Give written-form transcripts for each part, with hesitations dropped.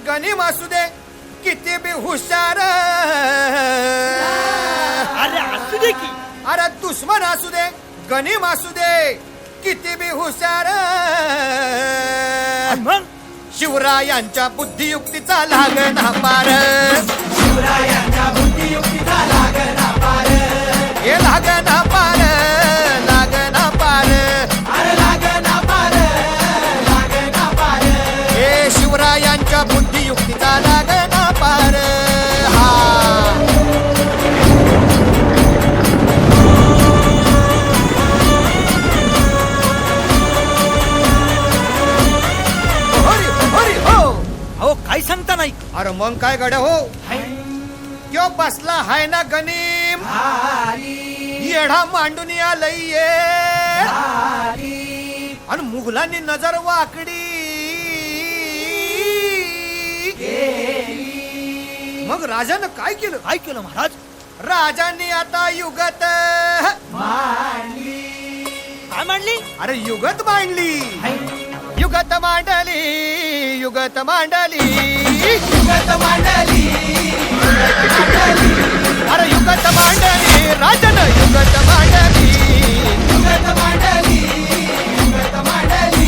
गनिम असू दे किती बी हुशार, अरे असू दे की. अरे दुश्मन असू दे गनिम असू दे किती बी हुशार. मग शिवरायांच्या बुद्धियुक्तीचा लागना पार, शिवरायांच्या बुद्धियुक्तीचा लागना पार, हे लागना पार, लागना पार, अरे लागना पार, लागना पार. हे शिवरायांच्या बुद्धियुक्तीचा लागना पार. हा हरी हरी हो. अहो काय सांगता नाही. अरे मग काय गड्या हो, त्यो बसला हाय ना गनिम, येढा मांडून आलंय आणि मुघलांनी नजर वाकडी. मग राजानं काय केलं? काय केलं महाराज? राजांनी आता युगत काय मांडली? अरे युगत मांडली, युगत मांडली, युगत मांडली, युगत मांडली, अरे युगत मांडली, राजानं युगत मांडली, युगत मांडली, युगत मांडली,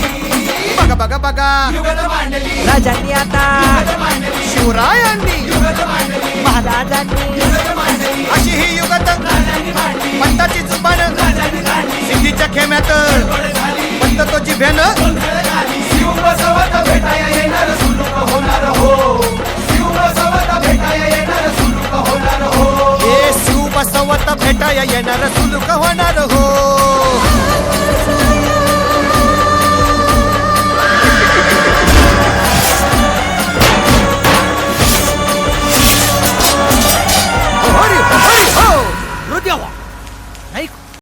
बघा बघा बघा युगत मांडली, राजांनी आता, युगत मांडली, शिवरायांनी युगत मांडली, महाराजांनी युगत मांडली, अशी ही युगत राजांनी मांडली, पंताची जुबान राजांनी काढली, सिद्धीच्या खेम्यात गडबड झाली, पंत तो जिभ्यानं गोंधळ झाली. शिव बसवत भेटाया येणार सुलूक होणार हो, शिव बसवत भेटाया येणार सुलूक होणार हो. हे शिव बसवत भेटाया येणार सुलूक होणार हो.